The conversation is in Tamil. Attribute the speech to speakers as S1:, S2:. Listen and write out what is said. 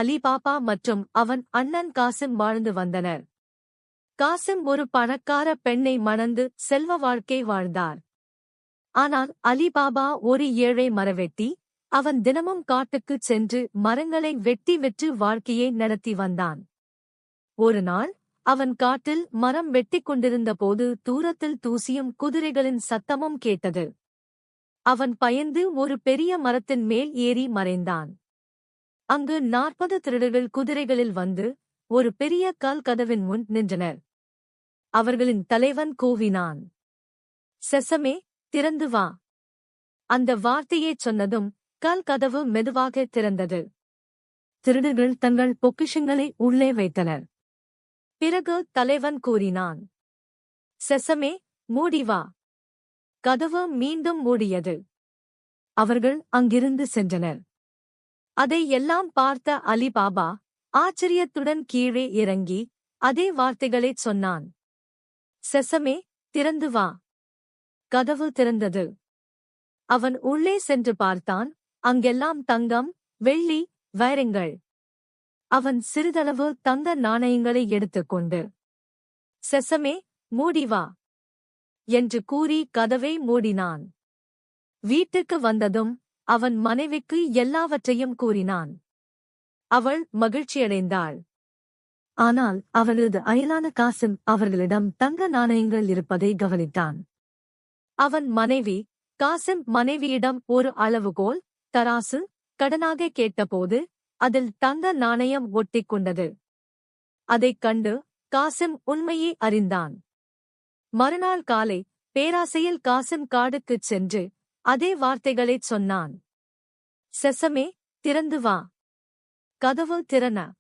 S1: அலிபாபா மற்றும் அவன் அண்ணன் காசிம் வாழ்ந்து வந்தனர். காசிம் ஒரு பணக்கார பெண்ணை மணந்து செல்வ வாழ்க்கை வாழ்ந்தார். ஆனால் அலிபாபா ஒரு ஏழை மரவெட்டி. அவன் தினமும் காட்டுக்குச் சென்று மரங்களை வெட்டி விற்று வாழ்க்கையை நடத்தி வந்தான். ஒரு நாள் அவன் காட்டில் மரம் வெட்டிக் கொண்டிருந்தபோது தூரத்தில் தூசியும் குதிரைகளின் சத்தமும் கேட்டது. அவன் பயந்து ஒரு பெரிய மரத்தின் மேல் ஏறி மறைந்தான். அங்கு 40 திருடர்கள் குதிரைகளில் வந்து ஒரு பெரிய கல் கதவின் முன் நின்றனர். அவர்களின் தலைவன் கூவினான், "செசமே, திறந்து வா." அந்த வார்த்தையைச் சொன்னதும் கல் கதவு மெதுவாக திறந்தது. திருடர்கள் தங்கள் பொக்கிஷங்களை உள்ளே வைத்தனர். பிறகு தலைவன் கூறினான், "செசமே, மூடி வா." கதவு மீண்டும் மூடியது. அவர்கள் அங்கிருந்து சென்றனர். அதை எல்லாம் பார்த்த அலிபாபா ஆச்சரியத்துடன் கீழே இறங்கி அதே வார்த்தைகளைச் சொன்னான். "செசமே, திறந்து வா." கதவு திறந்தது. அவன் உள்ளே சென்று பார்த்தான். அங்கெல்லாம் தங்கம், வெள்ளி, வைரங்கள். அவன் சிறிதளவு தங்க நாணயங்களை எடுத்துக்கொண்டு, "செசமே, மூடி வா" என்று கூறி கதவை மூடினான். வீட்டுக்கு வந்ததும் அவன் மனைவிக்கு எல்லாவற்றையும் கூறினான். அவள் மகிழ்ச்சியடைந்தாள். ஆனால் அவளது அயலான காசிம் அவர்களிடம் தங்க நாணயங்கள் இருப்பதை கவனித்தான். அவன் மனைவி காசிம் மனைவியிடம் ஒரு அளவுகோல், தராசு, கடனாக கேட்டபோது அதில் தங்க நாணயம் ஒட்டிக் கொண்டது. அதைக் கண்டு காசிம் உண்மையை அறிந்தான். மறுநாள் காலை பேராசையில் காசிம் காடுக்குச் சென்று அதே வார்த்தைகளைச் சொன்னான். "செசமே, திறந்து வா." கதவு திறன